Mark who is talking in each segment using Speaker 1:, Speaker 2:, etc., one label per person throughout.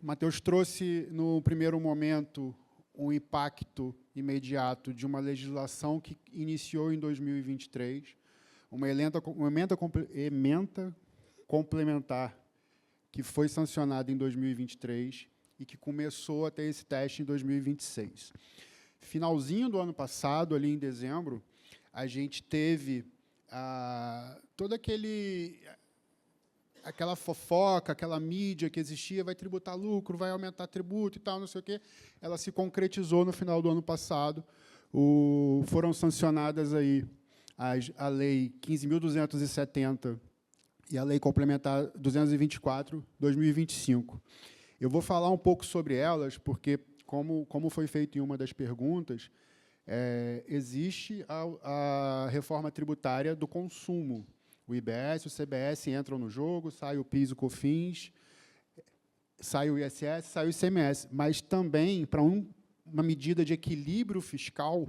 Speaker 1: O Matheus trouxe, no primeiro momento, um impacto imediato de uma legislação que iniciou em 2023, uma emenda complementar que foi sancionada em 2023 e que começou a ter esse teste em 2026. Finalzinho do ano passado, ali em dezembro, a gente teve toda aquela fofoca, aquela mídia que existia, vai tributar lucro, vai aumentar tributo e tal, não sei o quê. Ela se concretizou no final do ano passado. Foram sancionadas aí a Lei 15.270 e a Lei Complementar 224/2025. Eu vou falar um pouco sobre elas, porque, como foi feito em uma das perguntas, existe a reforma tributária do consumo. O IBS, o CBS entram no jogo, sai o PIS, o COFINS, sai o ISS, sai o ICMS. Mas também, para uma medida de equilíbrio fiscal,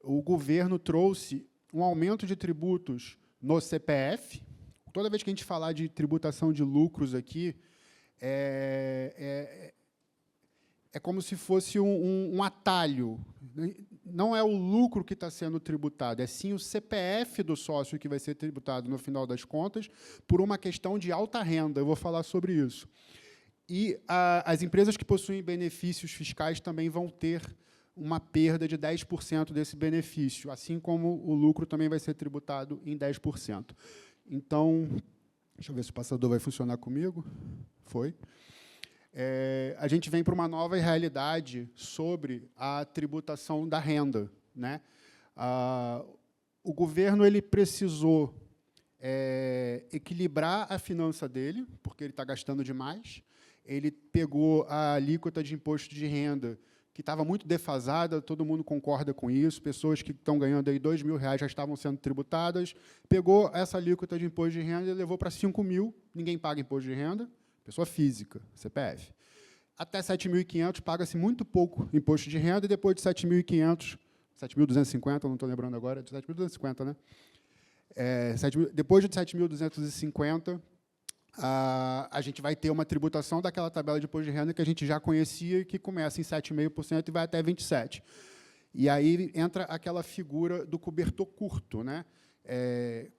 Speaker 1: o governo trouxe um aumento de tributos no CPF. Toda vez que a gente falar de tributação de lucros aqui, é como se fosse um atalho. Não é o lucro que está sendo tributado, é sim o CPF do sócio que vai ser tributado, no final das contas, por uma questão de alta renda. Eu vou falar sobre isso. E as empresas que possuem benefícios fiscais também vão ter uma perda de 10% desse benefício, assim como o lucro também vai ser tributado em 10%. Então, deixa eu ver se o passador vai funcionar comigo. Foi. A gente vem para uma nova realidade sobre a tributação da renda, né? O governo ele precisou equilibrar a finança dele, porque ele está gastando demais. Ele pegou a alíquota de imposto de renda, que estava muito defasada, todo mundo concorda com isso, pessoas que estão ganhando aí R$2.000 já estavam sendo tributadas, pegou essa alíquota de imposto de renda e levou para 5.000, ninguém paga imposto de renda, pessoa física, CPF. Até 7.500 paga-se muito pouco imposto de renda, e depois de 7.500, 7.250, não estou lembrando agora, de 7.250, né? Depois de 7.250, a gente vai ter uma tributação daquela tabela de imposto de renda que a gente já conhecia, que começa em 7,5% e vai até 27%. E aí entra aquela figura do cobertor curto, né?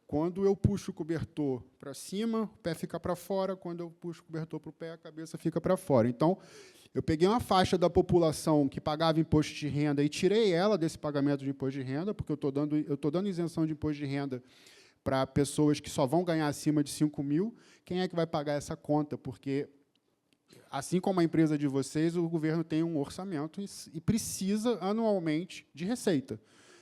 Speaker 1: Quando eu puxo o cobertor para cima, o pé fica para fora. Quando eu puxo o cobertor para o pé, a cabeça fica para fora. Então, eu peguei uma faixa da população que pagava imposto de renda e tirei ela desse pagamento de imposto de renda, porque eu estou dando isenção de imposto de renda para pessoas que só vão ganhar acima de 5.000. Quem é que vai pagar essa conta? Porque, assim como a empresa de vocês, o governo tem um orçamento e precisa, anualmente, de receita.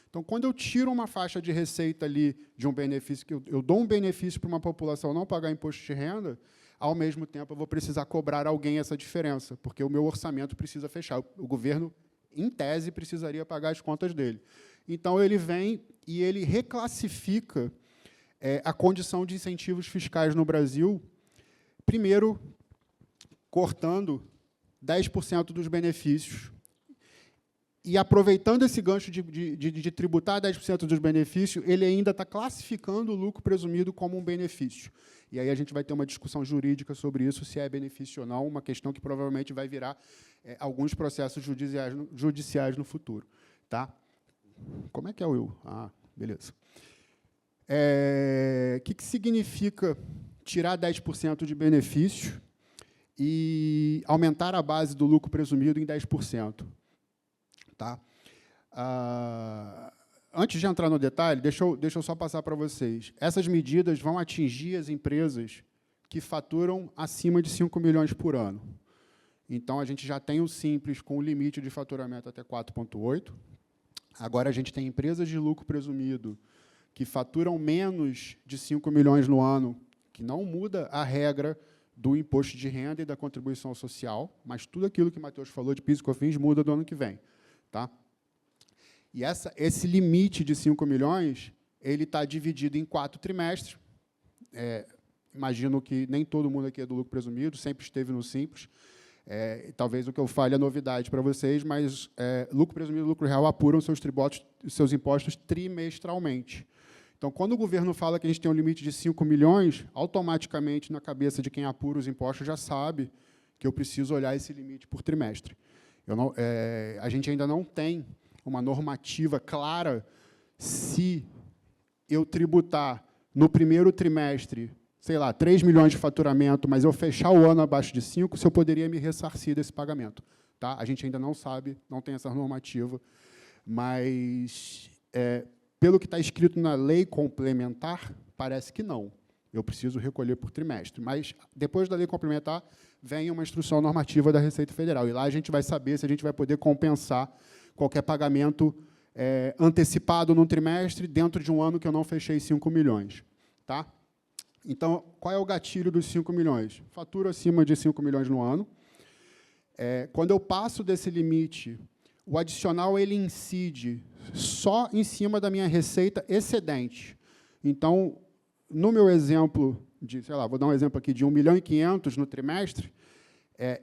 Speaker 1: Então, quando eu tiro uma faixa de receita ali de um benefício, que eu dou um benefício para uma população não pagar imposto de renda, ao mesmo tempo eu vou precisar cobrar alguém essa diferença, porque o meu orçamento precisa fechar. O governo, em tese, precisaria pagar as contas dele. Então, ele vem e ele reclassifica a condição de incentivos fiscais no Brasil, primeiro, cortando 10% dos benefícios. E, aproveitando esse gancho de tributar 10% dos benefícios, ele ainda está classificando o lucro presumido como um benefício. E aí a gente vai ter uma discussão jurídica sobre isso, se é benefício ou não, uma questão que provavelmente vai virar alguns processos judiciais no futuro. Tá? Como é que é o Will? Ah, beleza. O que significa tirar 10% de benefício e aumentar a base do lucro presumido em 10%? Tá? Antes de entrar no detalhe, deixa eu só passar para vocês. Essas medidas vão atingir as empresas que faturam acima de 5 milhões por ano. Então, a gente já tem o Simples com o limite de faturamento até 4,8. Agora, a gente tem empresas de lucro presumido que faturam menos de 5 milhões no ano, que não muda a regra do imposto de renda e da contribuição social, mas tudo aquilo que o Matheus falou de PIS e COFINS muda do ano que vem. Tá? E esse limite de 5 milhões ele está dividido em 4 trimestres. Imagino que nem todo mundo aqui é do lucro presumido, sempre esteve no Simples. Talvez o que eu fale é novidade para vocês, mas lucro presumido e lucro real apuram seus impostos trimestralmente. Então, quando o governo fala que a gente tem um limite de 5 milhões, automaticamente, na cabeça de quem apura os impostos, já sabe que eu preciso olhar esse limite por trimestre. A gente ainda não tem uma normativa clara se eu tributar no primeiro trimestre, sei lá, 3 milhões de faturamento, mas eu fechar o ano abaixo de 5, se eu poderia me ressarcir desse pagamento. Tá? A gente ainda não sabe, não tem essa normativa, mas, pelo que está escrito na lei complementar, parece que não. Eu preciso recolher por trimestre. Mas, depois da lei complementar, vem uma instrução normativa da Receita Federal. E lá a gente vai saber se a gente vai poder compensar qualquer pagamento antecipado num trimestre dentro de um ano que eu não fechei 5 milhões. Tá? Então, qual é o gatilho dos 5 milhões? Fatura acima de 5 milhões no ano. Quando eu passo desse limite, o adicional ele incide só em cima da minha receita excedente. Então, no meu exemplo, sei lá, vou dar um exemplo aqui de 1.500.000 no trimestre,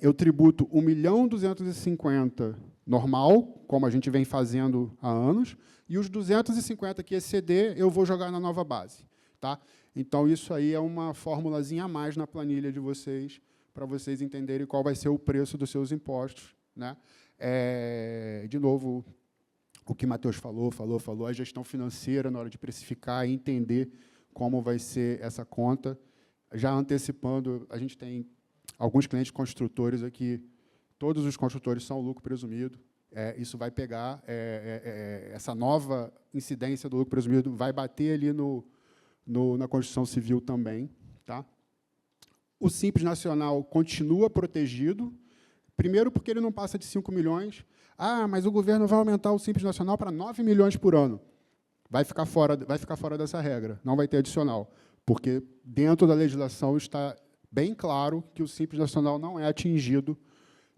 Speaker 1: eu tributo 1.250.000 normal, como a gente vem fazendo há anos, e os 250 que exceder, eu vou jogar na nova base. Tá? Então, isso aí é uma formulazinha a mais na planilha de vocês, para vocês entenderem qual vai ser o preço dos seus impostos. Né? De novo, o que Matheus falou, a gestão financeira na hora de precificar e entender como vai ser essa conta. Já antecipando, a gente tem alguns clientes construtores aqui, todos os construtores são lucro presumido. Isso vai pegar, essa nova incidência do lucro presumido vai bater ali na Constituição Civil também. Tá? O Simples Nacional continua protegido, primeiro porque ele não passa de 5 milhões. Ah, mas o governo vai aumentar o Simples Nacional para 9 milhões por ano. Vai ficar fora dessa regra, não vai ter adicional, porque dentro da legislação está bem claro que o Simples Nacional não é atingido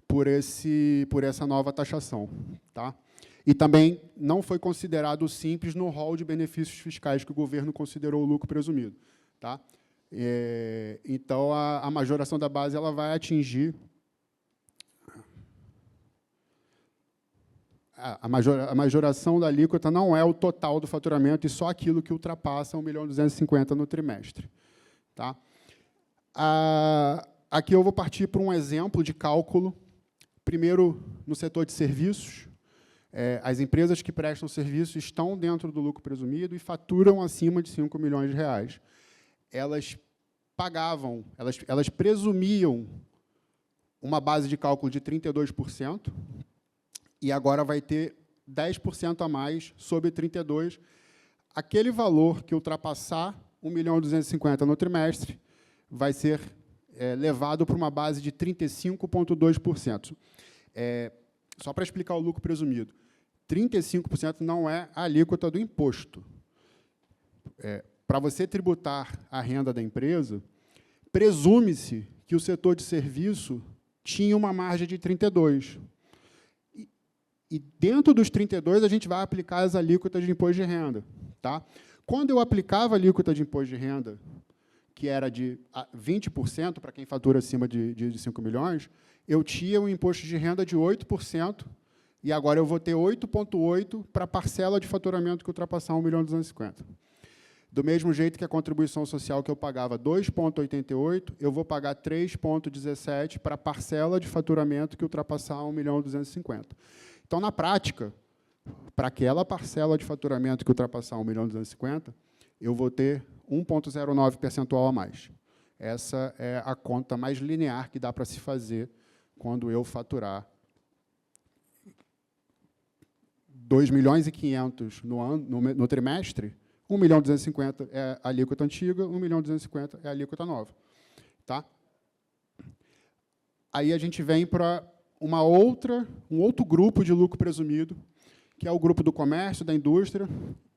Speaker 1: por essa nova taxação. Tá? E também não foi considerado o Simples no rol de benefícios fiscais que o governo considerou o lucro presumido. Tá? Então, a majoração da base ela vai atingir... A majoração da alíquota não é o total do faturamento e só aquilo que ultrapassa 1.250.000 no trimestre. Tá? Aqui eu vou partir para um exemplo de cálculo. Primeiro, no setor de serviços, as empresas que prestam serviço estão dentro do lucro presumido e faturam acima de 5 milhões de reais. Elas pagavam, elas presumiam uma base de cálculo de 32%, e agora vai ter 10% a mais sobre 32%. Aquele valor que ultrapassar 1.250.000 no trimestre vai ser levado para uma base de 35,2%. Só para explicar o lucro presumido, 35% não é a alíquota do imposto. Para você tributar a renda da empresa, presume-se que o setor de serviço tinha uma margem de 32%. E, dentro dos 32%, a gente vai aplicar as alíquotas de imposto de renda. Tá? Quando eu aplicava a alíquota de imposto de renda, que era de 20% para quem fatura acima de 5 milhões, eu tinha um imposto de renda de 8%, e agora eu vou ter 8,8% para a parcela de faturamento que ultrapassar 1.250.000. Do mesmo jeito que a contribuição social que eu pagava 2,88%, eu vou pagar 3,17% para a parcela de faturamento que ultrapassar 1.250.000. Então, na prática, para aquela parcela de faturamento que ultrapassar 1.250.000, eu vou ter 1,09 percentual a mais. Essa é a conta mais linear que dá para se fazer quando eu faturar 2.500.000 no trimestre, 1.250.000 é a alíquota antiga, 1.250.000 é a alíquota nova. Tá? Aí a gente vem para um outro grupo de lucro presumido, que é o grupo do comércio, da indústria,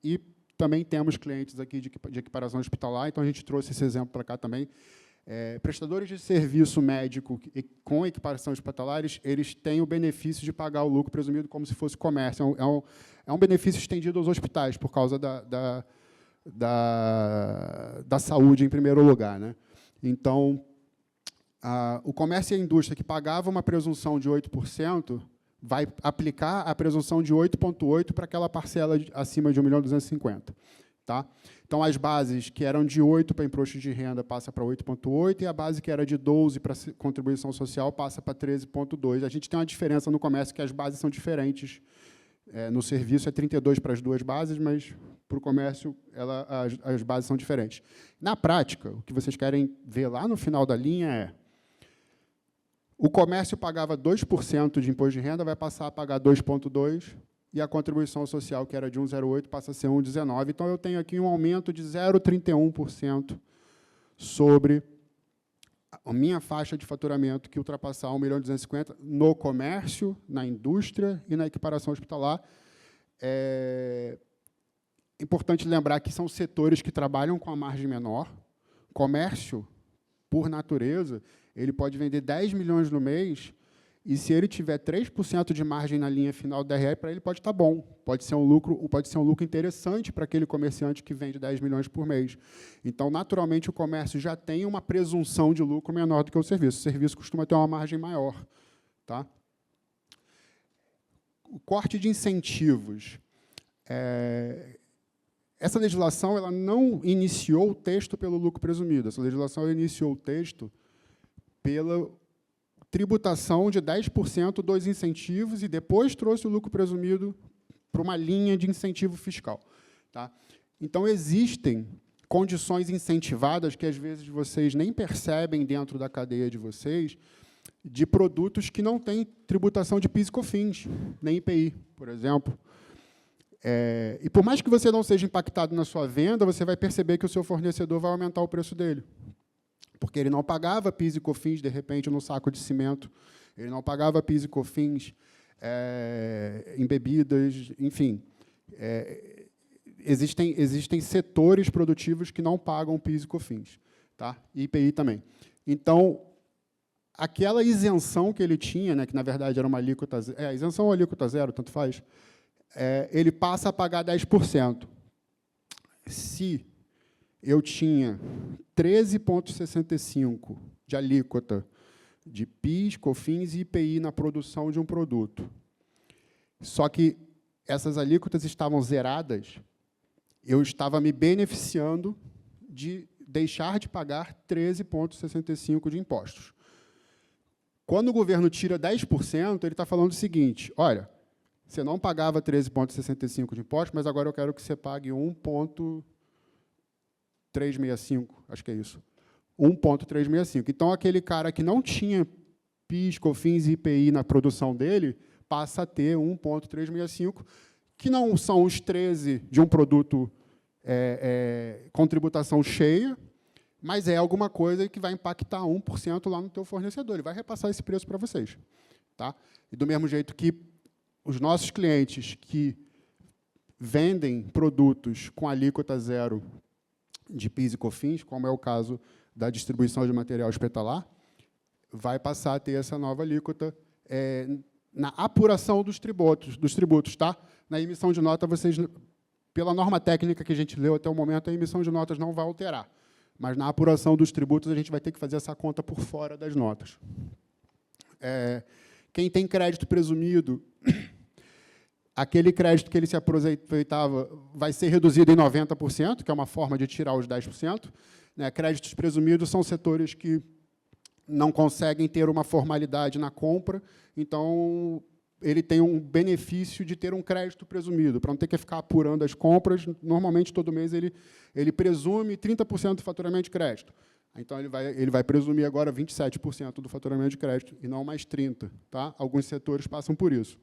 Speaker 1: e também temos clientes aqui de equiparação hospitalar, então a gente trouxe esse exemplo para cá também. Prestadores de serviço médico com equiparação hospitalares, eles têm o benefício de pagar o lucro presumido como se fosse comércio. É um benefício estendido aos hospitais, por causa da saúde, em primeiro lugar. Né? Então, o comércio e a indústria, que pagava uma presunção de 8%, vai aplicar a presunção de 8,8% para aquela parcela acima de 1.250.000. Tá? Então, as bases que eram de 8 para imposto de renda passa para 8,8, e a base que era de 12 para contribuição social passa para 13,2. A gente tem uma diferença no comércio, que as bases são diferentes. No serviço é 32 para as duas bases, mas para o comércio as bases são diferentes. Na prática, o que vocês querem ver lá no final da linha é: o comércio pagava 2% de imposto de renda, vai passar a pagar 2,2%, e a contribuição social, que era de 1,08, passa a ser 1,19. Então, eu tenho aqui um aumento de 0,31% sobre a minha faixa de faturamento, que ultrapassar 1.250.000 no comércio, na indústria e na equiparação hospitalar. É importante lembrar que são setores que trabalham com a margem menor. Comércio, por natureza, ele pode vender 10 milhões no mês, e se ele tiver 3% de margem na linha final do DRE, para ele pode estar bom. Pode ser um lucro interessante para aquele comerciante que vende 10 milhões por mês. Então, naturalmente, o comércio já tem uma presunção de lucro menor do que o serviço. O serviço costuma ter uma margem maior. Tá? O corte de incentivos. Essa legislação ela não iniciou o texto pelo lucro presumido. Essa legislação iniciou o texto pela tributação de 10% dos incentivos e depois trouxe o lucro presumido para uma linha de incentivo fiscal. Tá? Então, existem condições incentivadas que, às vezes, vocês nem percebem dentro da cadeia de vocês, de produtos que não têm tributação de PIS e COFINS, nem IPI, por exemplo. E, por mais que você não seja impactado na sua venda, você vai perceber que o seu fornecedor vai aumentar o preço dele. Porque ele não pagava PIS e COFINS, de repente, no saco de cimento, ele não pagava PIS e COFINS em bebidas, enfim. Existem setores produtivos que não pagam PIS e COFINS, tá? E IPI também. Então, aquela isenção que ele tinha, né, que, na verdade, era uma alíquota... isenção ou alíquota zero, tanto faz, ele passa a pagar 10%. Se eu tinha 13,65% de alíquota de PIS, COFINS e IPI na produção de um produto. Só que essas alíquotas estavam zeradas, eu estava me beneficiando de deixar de pagar 13,65% de impostos. Quando o governo tira 10%, ele está falando o seguinte: olha, você não pagava 13,65% de impostos, mas agora eu quero que você pague 1,365, acho que é isso. 1,365. Então, aquele cara que não tinha PIS, COFINS e IPI na produção dele, passa a ter 1,365, que não são os 13 de um produto com tributação cheia, mas é alguma coisa que vai impactar 1% lá no teu fornecedor. Ele vai repassar esse preço para vocês. Tá? E, do mesmo jeito que os nossos clientes que vendem produtos com alíquota zero de PIS e COFINS, como é o caso da distribuição de material hospitalar, vai passar a ter essa nova alíquota na apuração dos tributos. Tá? Na emissão de nota, vocês, pela norma técnica que a gente leu até o momento, a emissão de notas não vai alterar. Mas, na apuração dos tributos, a gente vai ter que fazer essa conta por fora das notas. Quem tem crédito presumido, aquele crédito que ele se aproveitava vai ser reduzido em 90%, que é uma forma de tirar os 10%. Créditos presumidos são setores que não conseguem ter uma formalidade na compra, então ele tem um benefício de ter um crédito presumido, para não ter que ficar apurando as compras. Normalmente, todo mês, ele presume 30% do faturamento de crédito. Então, ele vai presumir agora 27% do faturamento de crédito, e não mais 30%. Tá? Alguns setores passam por isso.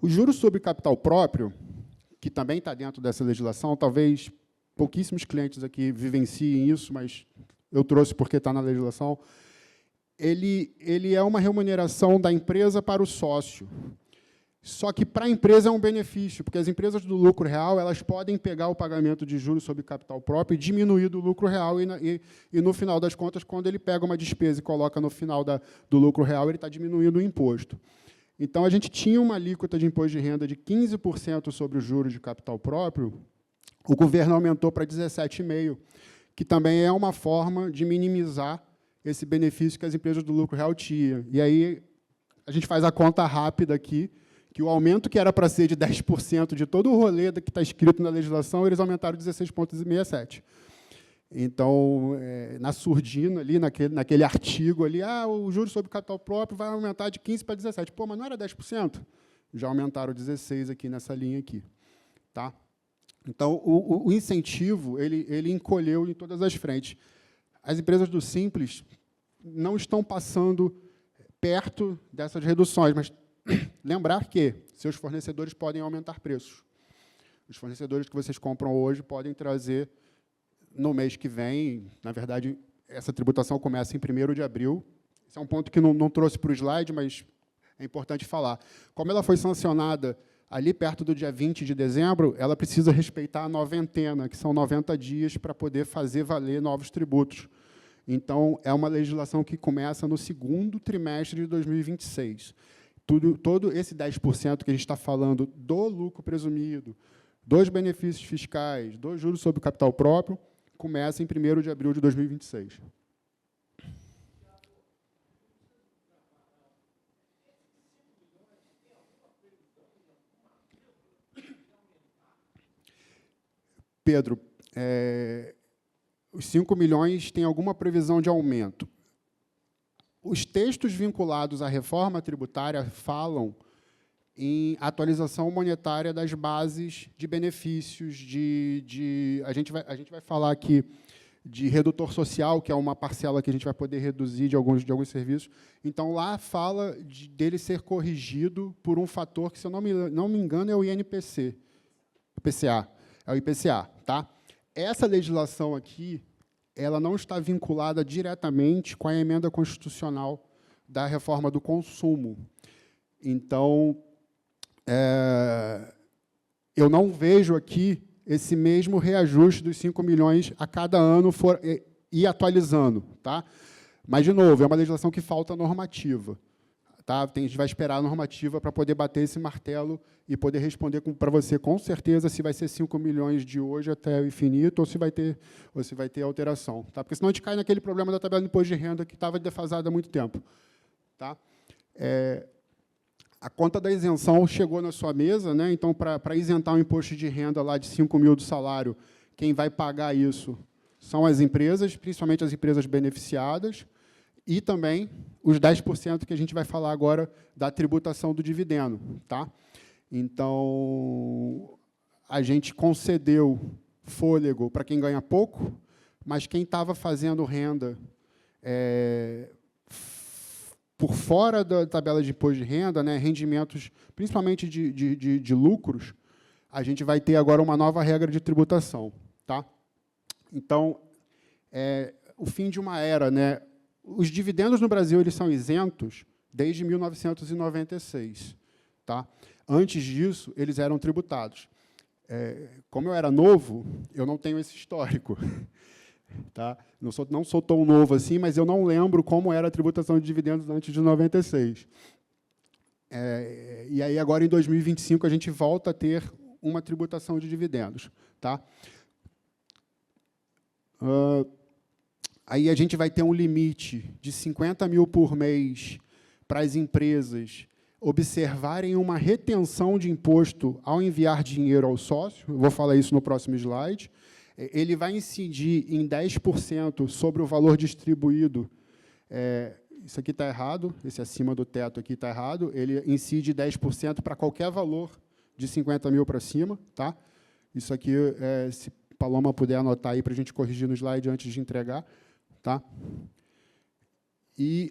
Speaker 1: O juros sobre capital próprio, que também está dentro dessa legislação, talvez pouquíssimos clientes aqui vivenciem isso, mas eu trouxe porque está na legislação, ele é uma remuneração da empresa para o sócio. Só que, para a empresa, é um benefício, porque as empresas do lucro real elas podem pegar o pagamento de juros sobre capital próprio e diminuir do lucro real, e, no final das contas, quando ele pega uma despesa e coloca no final do lucro real, ele está diminuindo o imposto. Então, a gente tinha uma alíquota de imposto de renda de 15% sobre os juros de capital próprio, o governo aumentou para 17,5%, que também é uma forma de minimizar esse benefício que as empresas do lucro real tinham. E aí, a gente faz a conta rápida aqui, que o aumento que era para ser de 10% de todo o rolê que está escrito na legislação, eles aumentaram 16,67%. Então, na surdina, ali, naquele artigo, ali, o juros sobre capital próprio vai aumentar de 15% para 17%. Pô, mas não era 10%? Já aumentaram 16% aqui nessa linha aqui. Tá? Então, o incentivo ele encolheu em todas as frentes. As empresas do Simples não estão passando perto dessas reduções, mas lembrar que seus fornecedores podem aumentar preços. Os fornecedores que vocês compram hoje podem trazer no mês que vem. Na verdade, essa tributação começa em 1º de abril. Esse é um ponto que não trouxe para o slide, mas é importante falar. Como ela foi sancionada ali perto do dia 20 de dezembro, ela precisa respeitar a noventena, que são 90 dias para poder fazer valer novos tributos. Então, é uma legislação que começa no 2º trimestre de 2026. Todo esse 10% que a gente está falando do lucro presumido, dos benefícios fiscais, dos juros sobre o capital próprio, começa em 1º de abril de 2026. Pedro, os 5 milhões têm alguma previsão de aumento. Os textos vinculados à reforma tributária falam em atualização monetária das bases de benefícios, a gente vai falar aqui de redutor social, que é uma parcela que a gente vai poder reduzir de alguns serviços. Então, lá fala dele ser corrigido por um fator que, se eu não me engano, é o INPC, IPCA. É o IPCA. Tá? Essa legislação aqui, ela não está vinculada diretamente com a emenda constitucional da reforma do consumo. Então, eu não vejo aqui esse mesmo reajuste dos 5 milhões a cada ano ir atualizando. Tá? Mas, de novo, é uma legislação que falta normativa. Tá? A gente vai esperar a normativa para poder bater esse martelo e poder responder para você, com certeza, se vai ser 5 milhões de hoje até o infinito ou se vai ter alteração. Tá? Porque senão a gente cai naquele problema da tabela de imposto de renda que estava defasada há muito tempo. Tá? A conta da isenção chegou na sua mesa, né? Então, para isentar o imposto de renda lá de 5 mil do salário, quem vai pagar isso são as empresas, principalmente as empresas beneficiadas, e também os 10% que a gente vai falar agora da tributação do dividendo. Tá? Então, a gente concedeu fôlego para quem ganha pouco, mas quem estava fazendo renda por fora da tabela de imposto de renda, né, rendimentos, principalmente de lucros, a gente vai ter agora uma nova regra de tributação. Tá? Então, o fim de uma era, né? Os dividendos no Brasil eles são isentos desde 1996. Tá? Antes disso, eles eram tributados. Como eu era novo, eu não tenho esse histórico. Tá? Não sou tão novo assim, mas eu não lembro como era a tributação de dividendos antes de 96. E aí, agora, em 2025, a gente volta a ter uma tributação de dividendos. Tá? Aí a gente vai ter um limite de 50 mil por mês para as empresas observarem uma retenção de imposto ao enviar dinheiro ao sócio. Eu vou falar isso no próximo slide. Ele vai incidir em 10% sobre o valor distribuído. Isso aqui está errado, esse acima do teto aqui está errado. Ele incide 10% para qualquer valor de 50 mil para cima. Tá? Isso aqui, se Paloma puder anotar aí para a gente corrigir no slide antes de entregar. Tá? E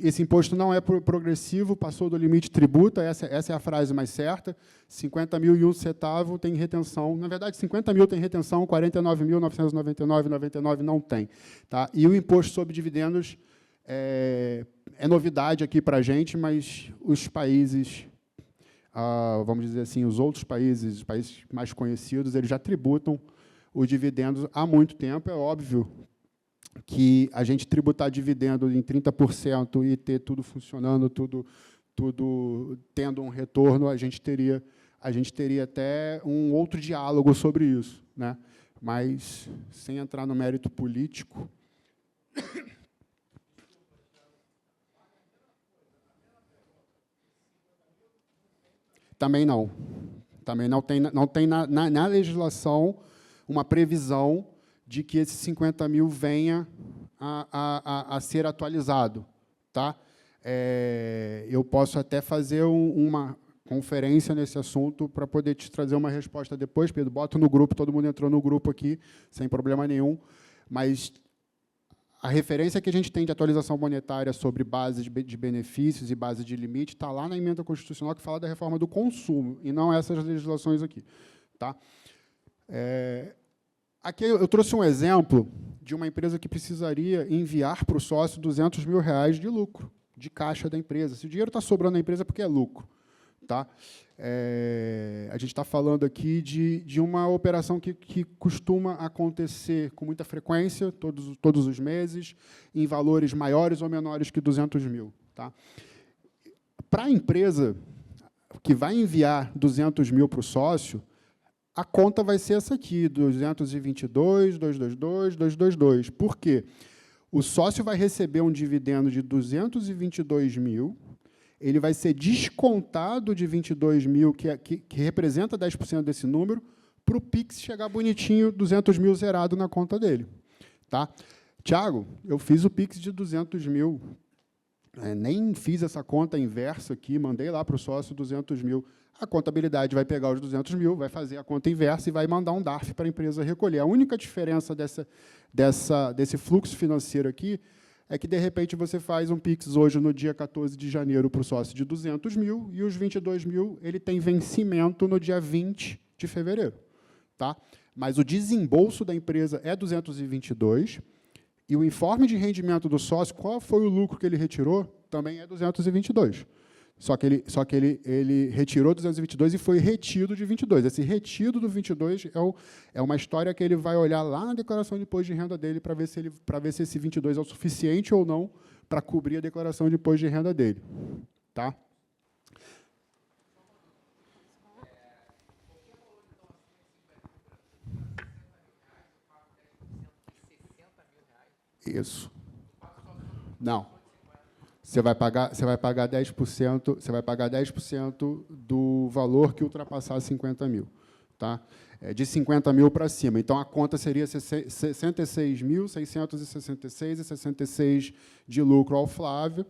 Speaker 1: esse imposto não é progressivo, passou do limite, tributa, essa é a frase mais certa, 50 mil e um centavo tem retenção, na verdade, 50 mil tem retenção, 49.999,99 não tem. Tá? E o imposto sobre dividendos é novidade aqui para a gente, mas os países, vamos dizer assim, os outros países, os países mais conhecidos, eles já tributam os dividendos há muito tempo, é óbvio que a gente tributar dividendo em 30% e ter tudo funcionando, tudo tendo um retorno, a gente teria até um outro diálogo sobre isso, né? Mas, sem entrar no mérito político. Também não. Também não tem na legislação uma previsão de que esse 50 mil venha a ser atualizado. Tá? Eu posso até fazer uma conferência nesse assunto para poder te trazer uma resposta depois, Pedro. Bota no grupo, todo mundo entrou no grupo aqui, sem problema nenhum, mas a referência que a gente tem de atualização monetária sobre base de benefícios e base de limite está lá na emenda constitucional que fala da reforma do consumo, e não essas legislações aqui. Tá? Aqui eu trouxe um exemplo de uma empresa que precisaria enviar para o sócio R$200 mil de lucro, de caixa da empresa. Se o dinheiro está sobrando na empresa, é porque é lucro. Tá? A gente está falando aqui de uma operação que costuma acontecer com muita frequência, todos os meses, em valores maiores ou menores que 200 mil. Tá? Para a empresa que vai enviar 200 mil para o sócio, a conta vai ser essa aqui, 222, 222, 222. Por quê? O sócio vai receber um dividendo de 222 mil, ele vai ser descontado de 22 mil, que representa 10% desse número, para o PIX chegar bonitinho, 200 mil zerado na conta dele. Tá? Tiago, eu fiz o PIX de 200 mil, nem fiz essa conta inversa aqui, mandei lá para o sócio 200 mil. A contabilidade vai pegar os 200 mil, vai fazer a conta inversa e vai mandar um DARF para a empresa recolher. A única diferença desse fluxo financeiro aqui é que, de repente, você faz um PIX hoje, no dia 14 de janeiro, para o sócio de 200 mil, e os 22 mil ele tem vencimento no dia 20 de fevereiro. Tá? Mas o desembolso da empresa é 222, e o informe de rendimento do sócio, qual foi o lucro que ele retirou, também é 222. Só que ele retirou 222 e foi retido de 22. Esse retido do 22 é uma história que ele vai olhar lá na declaração de imposto de renda dele para ver se esse 22 é o suficiente ou não para cobrir a declaração de imposto de renda dele. Tá? Isso. Não. Você vai pagar 10%, você vai pagar 10% do valor que ultrapassar 50 mil. Tá? De 50 mil para cima. Então, a conta seria 66.666,66 de lucro ao Flávio,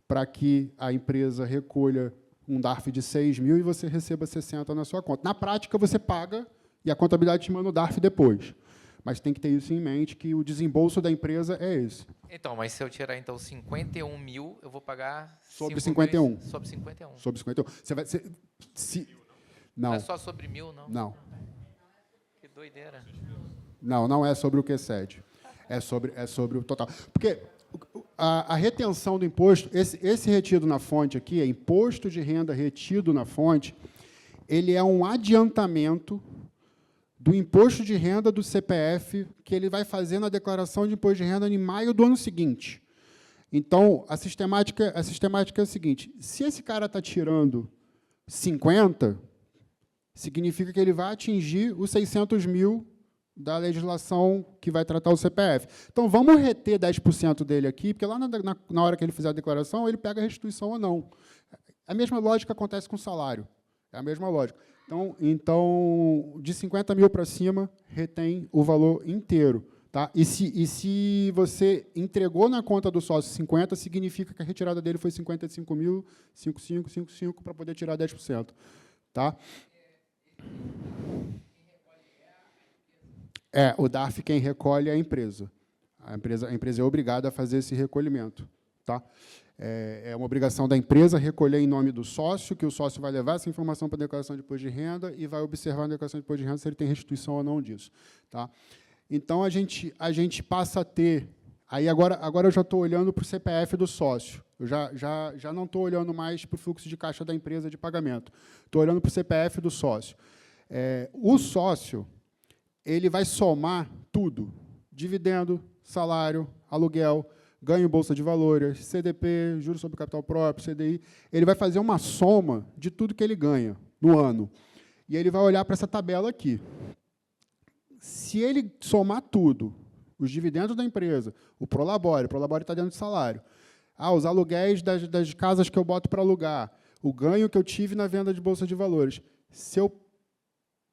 Speaker 1: para que a empresa recolha um DARF de 6 mil e você receba 60 na sua conta. Na prática, você paga e a contabilidade te manda o DARF depois. Mas tem que ter isso em mente, que o desembolso da empresa é esse.
Speaker 2: Então, mas se eu tirar, então, 51 mil, eu vou pagar...
Speaker 1: Sobre 51.
Speaker 2: Sobre 51.
Speaker 1: Sobre 51. Você vai... Não.
Speaker 2: Não é só sobre 1.000, não?
Speaker 1: Não.
Speaker 2: Que doideira.
Speaker 1: Não é sobre o que excede. É sobre o total. Porque a retenção do imposto, esse retido na fonte aqui, imposto de renda retido na fonte, ele é um adiantamento do imposto de renda do CPF que ele vai fazer na declaração de imposto de renda em maio do ano seguinte. Então, a sistemática é a seguinte: se esse cara está tirando 50, significa que ele vai atingir os 600 mil da legislação que vai tratar o CPF. Então, vamos reter 10% dele aqui, porque lá na hora que ele fizer a declaração, ele pega a restituição ou não. A mesma lógica acontece com o salário. É a mesma lógica. Então, de 50 mil para cima, retém o valor inteiro. Tá? E se você entregou na conta do sócio 50, significa que a retirada dele foi 55.055 para poder tirar 10%. Tá? O DARF quem recolhe é a empresa. A empresa é obrigada a fazer esse recolhimento. Tá? É uma obrigação da empresa recolher em nome do sócio, que o sócio vai levar essa informação para a declaração de imposto de renda e vai observar na declaração de imposto de renda se ele tem restituição ou não disso. Tá? Então, a gente passa a ter... Aí, agora eu já estou olhando para o CPF do sócio. Eu já não estou olhando mais para o fluxo de caixa da empresa de pagamento. Estou olhando para o CPF do sócio. O sócio ele vai somar tudo. Dividendo, salário, aluguel, ganho bolsa de valores, CDP, juros sobre capital próprio, CDI. Ele vai fazer uma soma de tudo que ele ganha no ano. E ele vai olhar para essa tabela aqui. Se ele somar tudo, os dividendos da empresa, o prolabore está dentro de salário, os aluguéis das casas que eu boto para alugar, o ganho que eu tive na venda de bolsa de valores. Se eu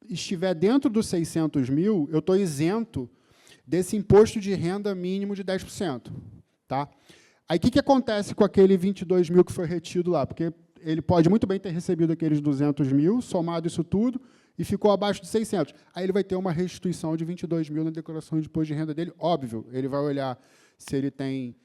Speaker 1: estiver dentro dos 600 mil, eu estou isento desse imposto de renda mínimo de 10%. Tá? Aí, o que acontece com aquele 22 mil que foi retido lá? Porque ele pode muito bem ter recebido aqueles 200 mil, somado isso tudo, e ficou abaixo de 600. Aí ele vai ter uma restituição de 22 mil na declaração de imposto de renda dele. Óbvio, ele vai olhar se ele tem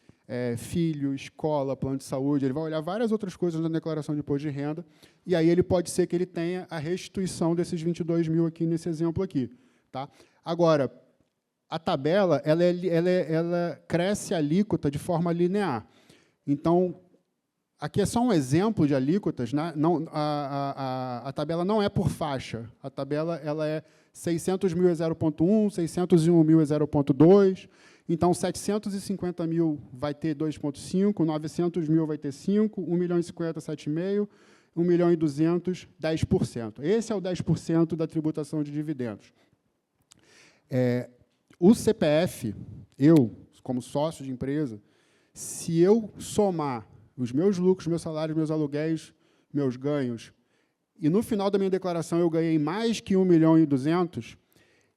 Speaker 1: filho, escola, plano de saúde, ele vai olhar várias outras coisas na declaração de imposto de renda, e aí ele pode ser que ele tenha a restituição desses 22 mil aqui nesse exemplo aqui. Tá? Agora, a tabela ela cresce a alíquota de forma linear. Então, aqui é só um exemplo de alíquotas, né? Não, a tabela não é por faixa. A tabela ela é 600 mil é 0,1, 601 mil é 0,2, então 750 mil vai ter 2,5, 900 mil vai ter 5, 1 milhão e 50, 7,5, 1 milhão e 200, 10%. Esse é o 10% da tributação de dividendos. O CPF, eu, como sócio de empresa, se eu somar os meus lucros, meus salários, meus aluguéis, meus ganhos, e no final da minha declaração eu ganhei mais que 1 milhão e 200,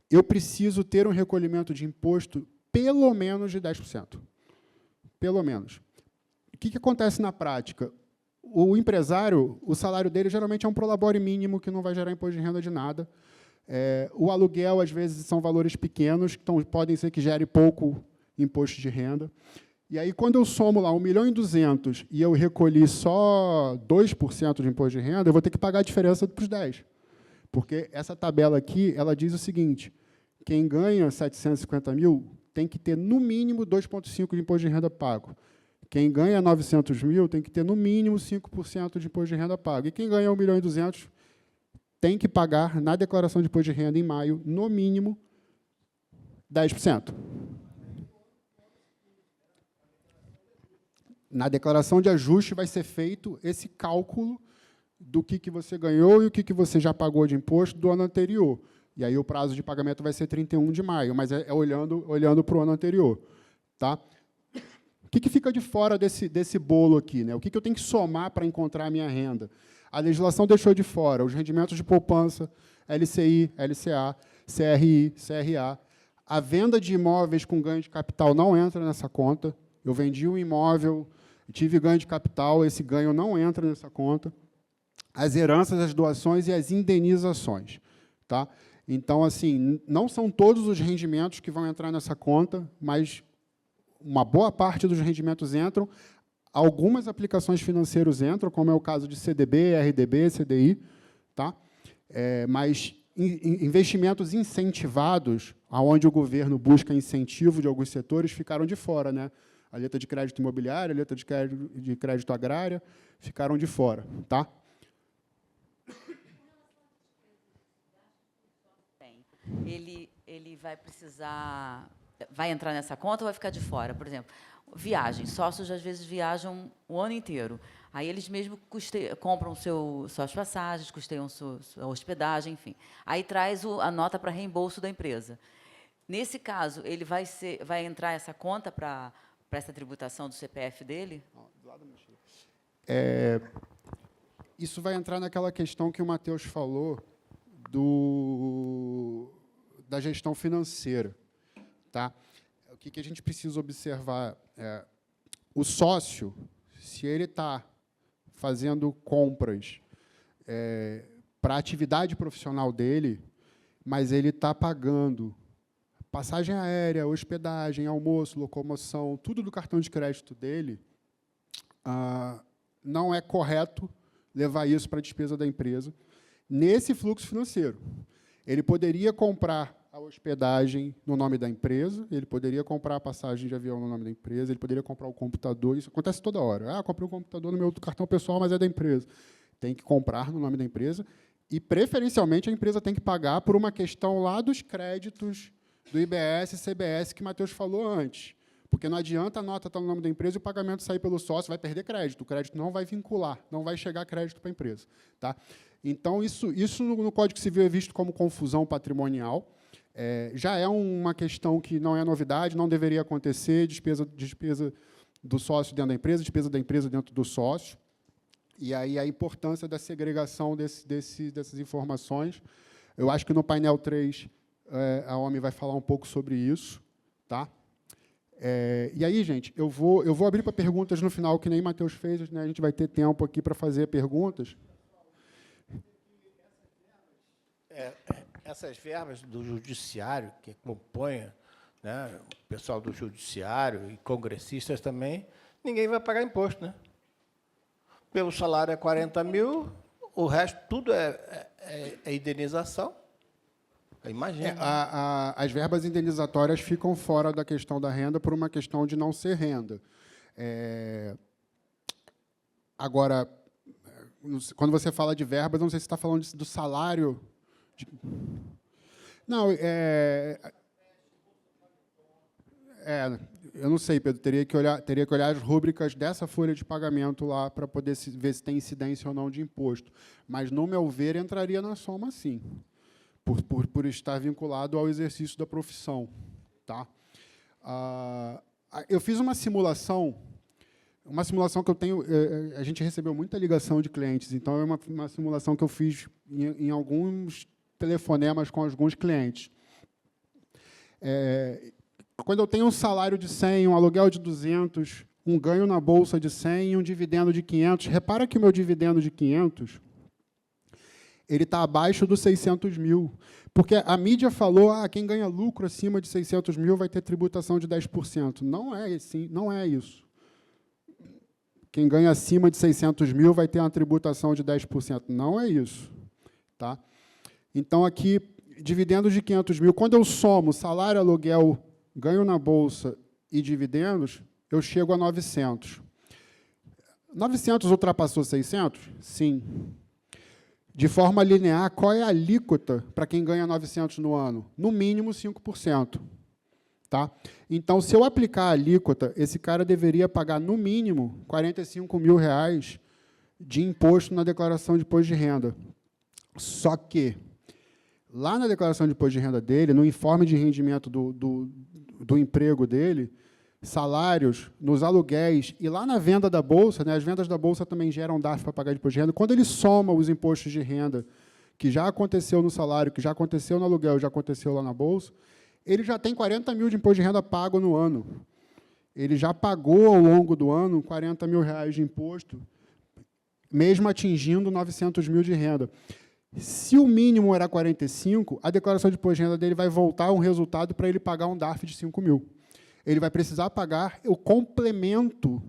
Speaker 1: eu preciso ter um recolhimento de imposto pelo menos de 10%. Pelo menos. O que acontece na prática? O empresário, o salário dele geralmente é um prolabore mínimo que não vai gerar imposto de renda de nada. O aluguel, às vezes, são valores pequenos, então podem ser que gere pouco imposto de renda. E aí, quando eu somo lá 1 milhão e 200 e eu recolhi só 2% de imposto de renda, eu vou ter que pagar a diferença para os 10%. Porque essa tabela aqui, ela diz o seguinte, quem ganha 750 mil tem que ter, no mínimo, 2,5% de imposto de renda pago. Quem ganha 900 mil tem que ter, no mínimo, 5% de imposto de renda pago. E quem ganha 1 milhão e 200 tem que pagar, na declaração de imposto de renda, em maio, no mínimo, 10%. Na declaração de ajuste vai ser feito esse cálculo do que você ganhou e o que você já pagou de imposto do ano anterior. E aí o prazo de pagamento vai ser 31 de maio, mas olhando para o ano anterior. Tá? O que fica de fora desse bolo aqui? Né? O que eu tenho que somar para encontrar a minha renda? A legislação deixou de fora os rendimentos de poupança, LCI, LCA, CRI, CRA. A venda de imóveis com ganho de capital não entra nessa conta. Eu vendi um imóvel, tive ganho de capital, esse ganho não entra nessa conta. As heranças, as doações e as indenizações. Tá? Então, assim, não são todos os rendimentos que vão entrar nessa conta, mas uma boa parte dos rendimentos entram. Algumas aplicações financeiras entram, como é o caso de CDB, RDB, CDI. Tá? Mas investimentos incentivados, onde o governo busca incentivo de alguns setores, ficaram de fora. Né? A letra de crédito imobiliário, a letra de crédito agrária, ficaram de fora. Tá?
Speaker 3: Ele vai precisar... Vai entrar nessa conta ou vai ficar de fora? Por exemplo, viagem. Sócios, às vezes, viajam o ano inteiro. Aí eles mesmos compram suas passagens, custeiam sua hospedagem, enfim. Aí traz a nota para reembolso da empresa. Nesse caso, ele vai entrar essa conta para essa tributação do CPF dele?
Speaker 1: Isso vai entrar naquela questão que o Matheus falou da gestão financeira. Tá? O que a gente precisa observar? O sócio, se ele está fazendo compras para a atividade profissional dele, mas ele está pagando passagem aérea, hospedagem, almoço, locomoção, tudo do cartão de crédito dele, não é correto levar isso para a despesa da empresa nesse fluxo financeiro. Ele poderia comprar a hospedagem no nome da empresa, ele poderia comprar a passagem de avião no nome da empresa, ele poderia comprar o computador, isso acontece toda hora. Comprei um computador no meu cartão pessoal, mas é da empresa. Tem que comprar no nome da empresa e, preferencialmente, a empresa tem que pagar por uma questão lá dos créditos do IBS e CBS que o Matheus falou antes. Porque não adianta a nota estar no nome da empresa e o pagamento sair pelo sócio, vai perder crédito. O crédito não vai vincular, não vai chegar crédito para a empresa. Tá? Então, isso no Código Civil é visto como confusão patrimonial. Já é uma questão que não é novidade, não deveria acontecer, despesa do sócio dentro da empresa, despesa da empresa dentro do sócio. E aí a importância da segregação dessas informações. Eu acho que no painel 3 a OMI vai falar um pouco sobre isso. Tá? E aí, gente, eu vou abrir para perguntas no final, que nem o Matheus fez, né? A gente vai ter tempo aqui para fazer perguntas.
Speaker 4: Essas verbas do judiciário, que compõem, né, o pessoal do judiciário e congressistas também, ninguém vai pagar imposto, né? Pelo salário é 40 mil, o resto tudo é indenização. Imagina.
Speaker 1: As verbas indenizatórias ficam fora da questão da renda por uma questão de não ser renda. Agora, quando você fala de verbas, não sei se você está falando do salário. Não, eu não sei, Pedro. Teria que olhar as rúbricas dessa folha de pagamento lá para poder ver se tem incidência ou não de imposto. Mas, no meu ver, entraria na soma, sim, por estar vinculado ao exercício da profissão. Tá? Eu fiz uma simulação que eu tenho. A gente recebeu muita ligação de clientes, então é uma simulação que eu fiz em alguns telefonemas com alguns clientes. Quando eu tenho um salário de 100, um aluguel de 200, um ganho na bolsa de 100 e um dividendo de 500, repara que o meu dividendo de 500 ele está abaixo dos 600 mil. Porque a mídia falou que quem ganha lucro acima de 600 mil vai ter tributação de 10%. Não é assim, não é isso. Quem ganha acima de 600 mil vai ter uma tributação de 10%. Não é isso. Tá? Então, aqui, dividendos de 500 mil. Quando eu somo salário, aluguel, ganho na bolsa e dividendos, eu chego a 900. 900 ultrapassou 600? Sim. De forma linear, qual é a alíquota para quem ganha 900 no ano? No mínimo 5%. Tá? Então, se eu aplicar a alíquota, esse cara deveria pagar, no mínimo, R$ 45 mil de imposto na declaração de imposto de renda. Só que, lá na declaração de imposto de renda dele, no informe de rendimento do emprego dele, salários, nos aluguéis e lá na venda da Bolsa, né, as vendas da Bolsa também geram DARF para pagar de imposto de renda. Quando ele soma os impostos de renda que já aconteceu no salário, que já aconteceu no aluguel, já aconteceu lá na Bolsa, ele já tem 40 mil de imposto de renda pago no ano. Ele já pagou, ao longo do ano, 40 mil reais de imposto, mesmo atingindo 900 mil de renda. Se o mínimo era 45, a declaração de imposto de renda dele vai voltar um resultado para ele pagar um DARF de 5 mil. Ele vai precisar pagar o complemento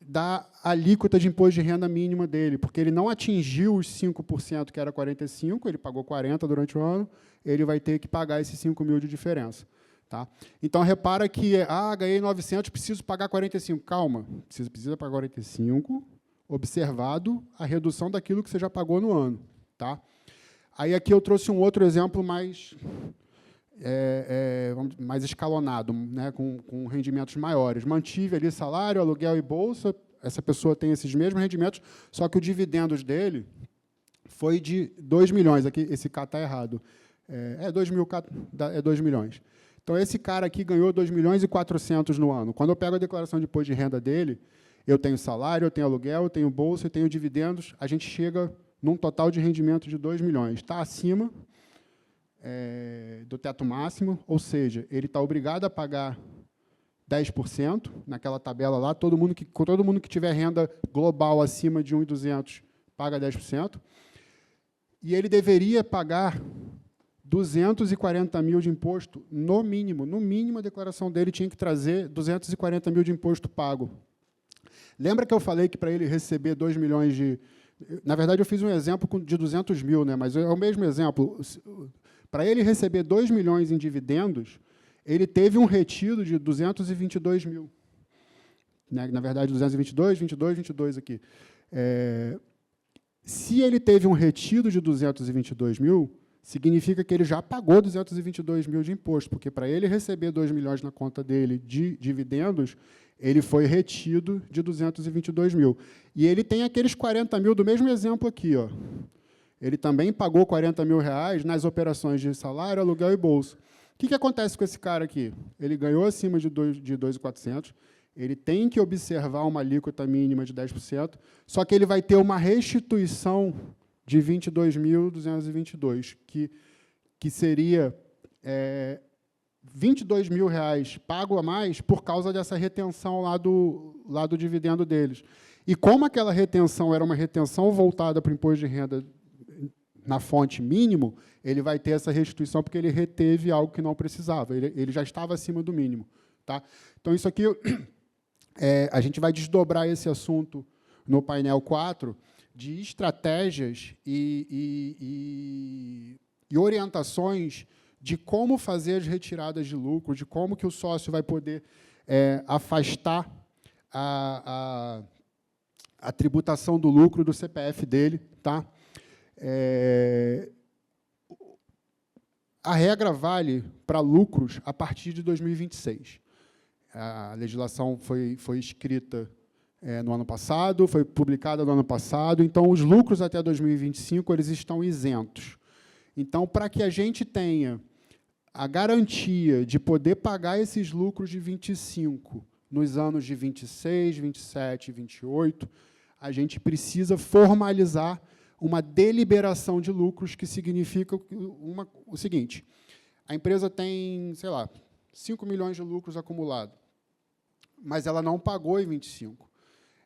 Speaker 1: da alíquota de imposto de renda mínima dele, porque ele não atingiu os 5%, que era 45%, ele pagou 40% durante o ano, ele vai ter que pagar esses 5 mil de diferença. Tá? Então, repara que, ganhei 900, preciso pagar 45%. Calma, precisa pagar 45%, observado a redução daquilo que você já pagou no ano. Tá? Aí, aqui, eu trouxe um outro exemplo mais escalonado, né, com rendimentos maiores. Mantive ali salário, aluguel e bolsa, essa pessoa tem esses mesmos rendimentos, só que o dividendos dele foi de 2 milhões. Aqui, esse K está errado. 2 milhões. Então, esse cara aqui ganhou 2 milhões e 400 no ano. Quando eu pego a declaração de imposto de renda dele, eu tenho salário, eu tenho aluguel, eu tenho bolsa, eu tenho dividendos, a gente chega num total de rendimento de 2 milhões. Está acima do teto máximo, ou seja, ele está obrigado a pagar 10%, naquela tabela lá, todo mundo que tiver renda global acima de 1.200 paga 10%, e ele deveria pagar 240 mil de imposto, no mínimo a declaração dele tinha que trazer 240 mil de imposto pago. Lembra que eu falei que para ele receber 2 milhões de... Na verdade, eu fiz um exemplo de 200 mil, né, mas é o mesmo exemplo. Para ele receber 2 milhões em dividendos, ele teve um retido de 222 mil. Né? Na verdade, 22 aqui. Se ele teve um retido de 222 mil, significa que ele já pagou 222 mil de imposto, porque para ele receber 2 milhões na conta dele de dividendos, ele foi retido de 222 mil. E ele tem aqueles 40 mil do mesmo exemplo aqui, ó. Ele também pagou 40 mil reais nas operações de salário, aluguel e bolsa. O que acontece com esse cara aqui? Ele ganhou acima de 2.400, ele tem que observar uma alíquota mínima de 10%, só que ele vai ter uma restituição de 22.222, que seria R$ 22.000 pago a mais por causa dessa retenção lá do dividendo deles. E como aquela retenção era uma retenção voltada para o imposto de renda na fonte mínimo, ele vai ter essa restituição porque ele reteve algo que não precisava, ele já estava acima do mínimo. Tá? Então, isso aqui, a gente vai desdobrar esse assunto no painel 4, de estratégias e orientações de como fazer as retiradas de lucro, de como que o sócio vai poder afastar a tributação do lucro do CPF dele. Tá? A regra vale para lucros a partir de 2026. A legislação foi escrita no ano passado, foi publicada no ano passado, então os lucros até 2025 eles estão isentos. Então, para que a gente tenha a garantia de poder pagar esses lucros de 25 nos anos de 26, 27 e 28, a gente precisa formalizar uma deliberação de lucros, que significa o seguinte: a empresa tem, sei lá, 5 milhões de lucros acumulados, mas ela não pagou em 25.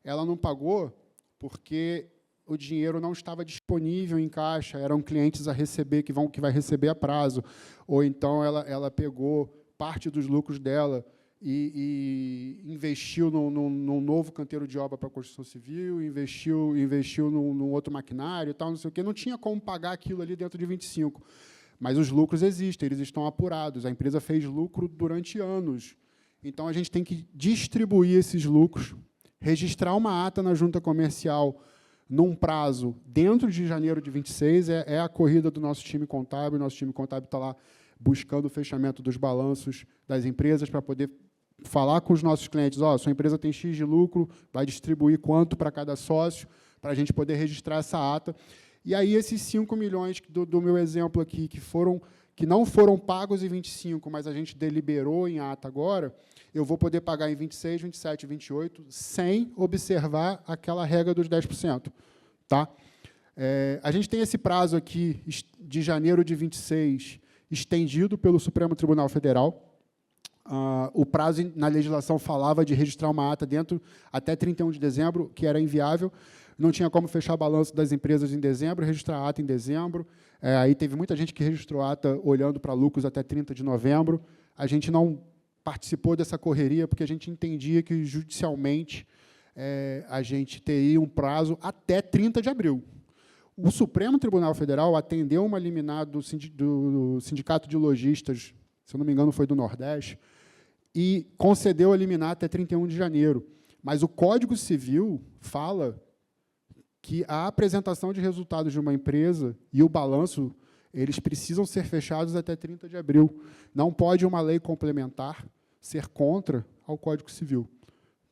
Speaker 1: Ela não pagou porque o dinheiro não estava disponível em caixa, eram clientes a receber, que vai receber a prazo, ou então ela pegou parte dos lucros dela e investiu num novo canteiro de obra para a construção civil, investiu num outro maquinário, tal, não sei o quê, não tinha como pagar aquilo ali dentro de 25. Mas os lucros existem, eles estão apurados, a empresa fez lucro durante anos. Então, a gente tem que distribuir esses lucros, registrar uma ata na junta comercial num prazo dentro de janeiro de 26, é a corrida do nosso time contábil. O nosso time contábil está lá buscando o fechamento dos balanços das empresas para poder falar com os nossos clientes: sua empresa tem X de lucro, vai distribuir quanto para cada sócio, para a gente poder registrar essa ata. E aí, esses 5 milhões do meu exemplo aqui, que não foram pagos em 25, mas a gente deliberou em ata agora, eu vou poder pagar em 26, 27 e 28, sem observar aquela regra dos 10%. Tá? A gente tem esse prazo aqui, de janeiro de 26, estendido pelo Supremo Tribunal Federal. O prazo na legislação falava de registrar uma ata até 31 de dezembro, que era inviável. Não tinha como fechar balanço das empresas em dezembro, registrar a ata em dezembro. Aí teve muita gente que registrou a ata olhando para lucros até 30 de novembro. A gente não participou dessa correria, porque a gente entendia que, judicialmente, a gente teria um prazo até 30 de abril. O Supremo Tribunal Federal atendeu uma liminar do Sindicato de Lojistas, se eu não me engano, foi do Nordeste, e concedeu a liminar até 31 de janeiro. Mas o Código Civil fala que a apresentação de resultados de uma empresa e o balanço, eles precisam ser fechados até 30 de abril. Não pode uma lei complementar ser contra ao Código Civil.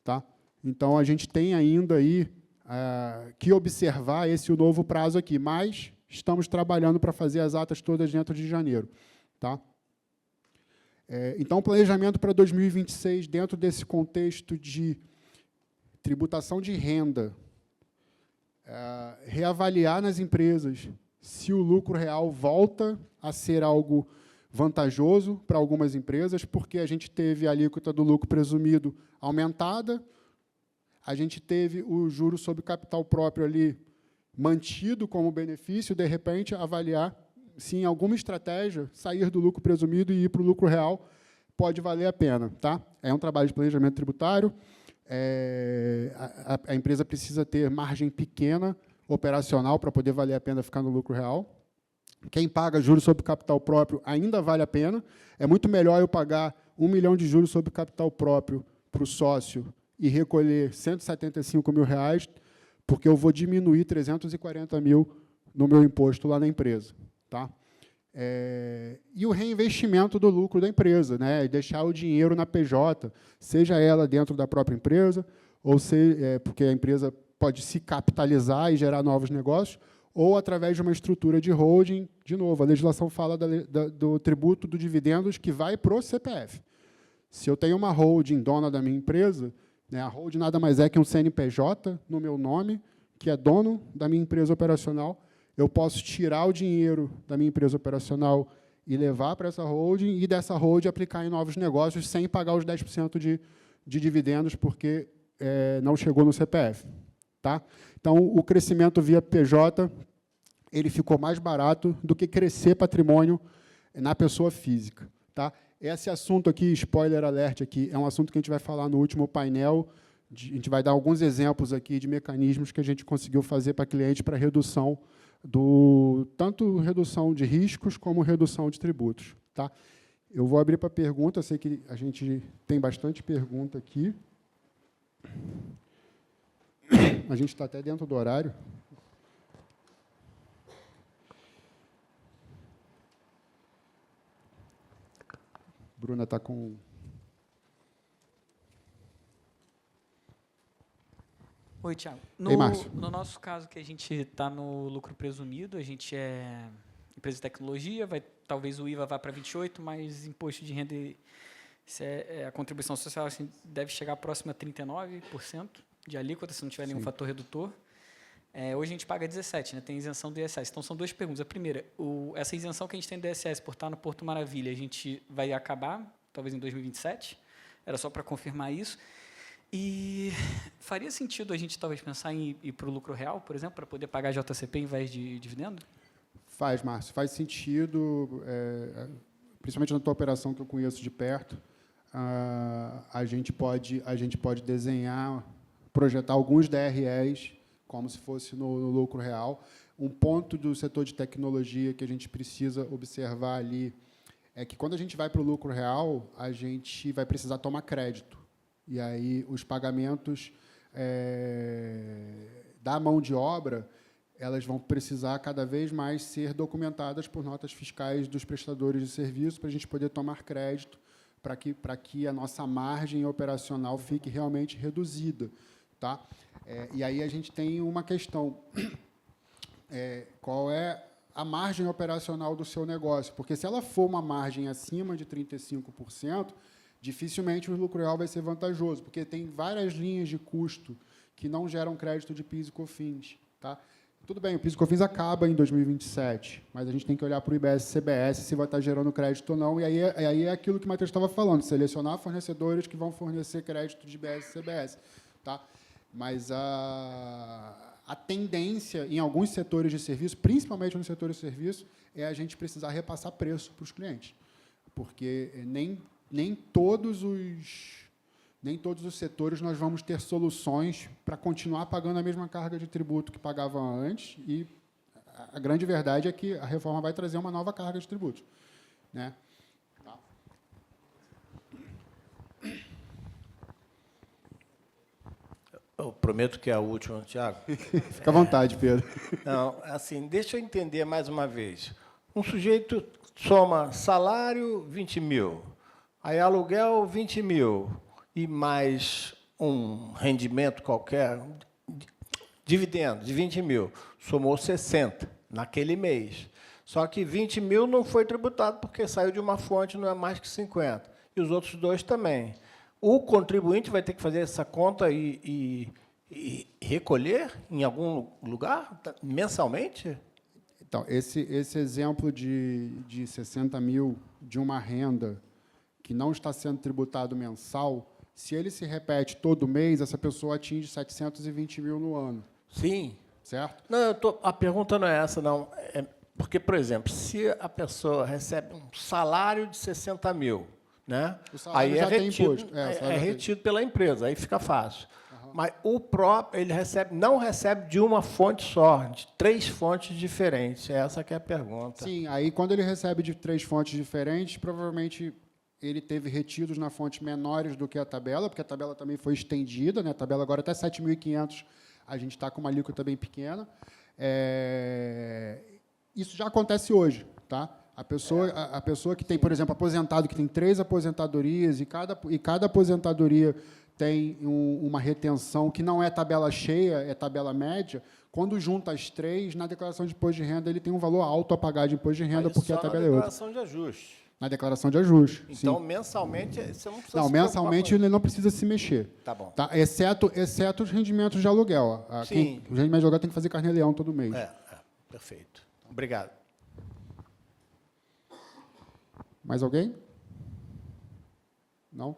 Speaker 1: Tá? Então, a gente tem ainda aí que observar esse novo prazo aqui, mas estamos trabalhando para fazer as atas todas dentro de janeiro. Tá? Então, o planejamento para 2026, dentro desse contexto de tributação de renda, reavaliar nas empresas se o lucro real volta a ser algo vantajoso para algumas empresas, porque a gente teve a alíquota do lucro presumido aumentada, a gente teve o juro sobre capital próprio ali mantido como benefício, de repente, avaliar se em alguma estratégia sair do lucro presumido e ir para o lucro real pode valer a pena. Tá? É um trabalho de planejamento tributário. A empresa precisa ter margem pequena operacional para poder valer a pena ficar no lucro real. Quem paga juros sobre capital próprio ainda vale a pena. É muito melhor eu pagar 1 milhão de juros sobre capital próprio para o sócio e recolher R$ 175 mil, porque eu vou diminuir 340 mil no meu imposto lá na empresa. Tá? E o reinvestimento do lucro da empresa, né? Deixar o dinheiro na PJ, seja ela dentro da própria empresa, ou porque a empresa pode se capitalizar e gerar novos negócios, ou através de uma estrutura de holding. De novo, a legislação fala do tributo do dividendos que vai para o CPF. Se eu tenho uma holding dona da minha empresa, né? A holding nada mais é que um CNPJ no meu nome, que é dono da minha empresa operacional. Eu posso tirar o dinheiro da minha empresa operacional e levar para essa holding, e dessa holding aplicar em novos negócios sem pagar os 10% de dividendos, porque não chegou no CPF. Tá? Então, o crescimento via PJ ele ficou mais barato do que crescer patrimônio na pessoa física. Tá? Esse assunto aqui, spoiler alert aqui, é um assunto que a gente vai falar no último painel. A gente vai dar alguns exemplos aqui de mecanismos que a gente conseguiu fazer para cliente para redução tanto redução de riscos como redução de tributos. Tá? Eu vou abrir para pergunta, eu sei que a gente tem bastante pergunta aqui. A gente está até dentro do horário. Bruna está com...
Speaker 5: Oi, Thiago.
Speaker 1: Ei, Márcio.
Speaker 5: No nosso caso, que a gente está no lucro presumido, a gente é empresa de tecnologia, talvez o IVA vá para 28%, mas imposto de renda, a contribuição social assim, deve chegar próximo a 39% de alíquota, se não tiver nenhum fator redutor. Hoje a gente paga 17%, né? Tem isenção do ISS. Então, são duas perguntas. A primeira, essa isenção que a gente tem do ISS por estar no Porto Maravilha, a gente vai acabar, talvez em 2027? Era só para confirmar isso. E faria sentido a gente talvez pensar em ir para o lucro real, por exemplo, para poder pagar JCP em vez de dividendo?
Speaker 1: Faz, Márcio. Faz sentido, principalmente na tua operação que eu conheço de perto, a gente pode desenhar, projetar alguns DREs como se fosse no lucro real. Um ponto do setor de tecnologia que a gente precisa observar ali é que, quando a gente vai para o lucro real, a gente vai precisar tomar crédito. E aí os pagamentos da mão de obra, elas vão precisar cada vez mais ser documentadas por notas fiscais dos prestadores de serviço, para a gente poder tomar crédito, para que a nossa margem operacional fique realmente reduzida. Tá? E aí a gente tem uma questão. Qual é a margem operacional do seu negócio? Porque, se ela for uma margem acima de 35%, dificilmente o lucro real vai ser vantajoso, porque tem várias linhas de custo que não geram crédito de PIS e COFINS. Tá? Tudo bem, o PIS e COFINS acaba em 2027, mas a gente tem que olhar para o IBS e CBS se vai estar gerando crédito ou não, e aí é aquilo que o Matheus estava falando, selecionar fornecedores que vão fornecer crédito de IBS e CBS. Tá? Mas a tendência em alguns setores de serviço, principalmente no setor de serviço, é a gente precisar repassar preço para os clientes, porque nem todos os setores nós vamos ter soluções para continuar pagando a mesma carga de tributo que pagavam antes, e a grande verdade é que a reforma vai trazer uma nova carga de tributos. Né? Tá.
Speaker 4: Eu prometo que é a última, Thiago.
Speaker 1: Fica à vontade, Pedro.
Speaker 4: Não, assim, deixa eu entender mais uma vez. Um sujeito soma salário, 20 mil. Aí aluguel, 20 mil, e mais um rendimento qualquer, dividendo de 20 mil, somou 60 naquele mês. Só que 20 mil não foi tributado porque saiu de uma fonte, não é mais que 50. E os outros dois também. O contribuinte vai ter que fazer essa conta e recolher em algum lugar, mensalmente?
Speaker 1: Então, esse exemplo de 60 mil de uma renda que não está sendo tributado mensal, se ele se repete todo mês, essa pessoa atinge 720 mil no ano.
Speaker 4: Sim.
Speaker 1: Certo?
Speaker 4: Não, a pergunta não é essa, não. Porque, por exemplo, se a pessoa recebe um salário de 60 mil, né?
Speaker 1: O salário
Speaker 4: aí
Speaker 1: já
Speaker 4: é
Speaker 1: tem
Speaker 4: retido,
Speaker 1: imposto.
Speaker 4: é retido pela empresa, aí fica fácil. Mas o próprio, ele não recebe de uma fonte só, de 3 fontes diferentes. Essa que é a pergunta.
Speaker 1: Sim, aí quando ele recebe de 3 fontes diferentes, provavelmente ele teve retidos na fonte menores do que a tabela, porque a tabela também foi estendida, né? A tabela agora até 7.500, a gente está com uma alíquota bem pequena. Isso já acontece hoje. Tá? A pessoa que tem, por exemplo, aposentado, que tem 3 aposentadorias, e cada aposentadoria tem uma retenção que não é tabela cheia, é tabela média. Quando junta as 3, na declaração de imposto de renda, ele tem um valor alto a pagar de imposto de renda, porque a tabela é outra.
Speaker 4: Declaração de ajuste.
Speaker 1: na declaração de ajuste.
Speaker 4: Então,
Speaker 1: sim.
Speaker 4: mensalmente, você não precisa
Speaker 1: Não,
Speaker 4: se preocupar
Speaker 1: mensalmente
Speaker 4: com
Speaker 1: ele não precisa se mexer.
Speaker 4: isso. Tá bom.
Speaker 1: Tá? Exceto os rendimentos de aluguel.
Speaker 4: Sim.
Speaker 1: Os rendimentos de aluguel tem que fazer carnê-leão todo mês.
Speaker 4: Perfeito. Obrigado.
Speaker 1: Mais alguém? Não?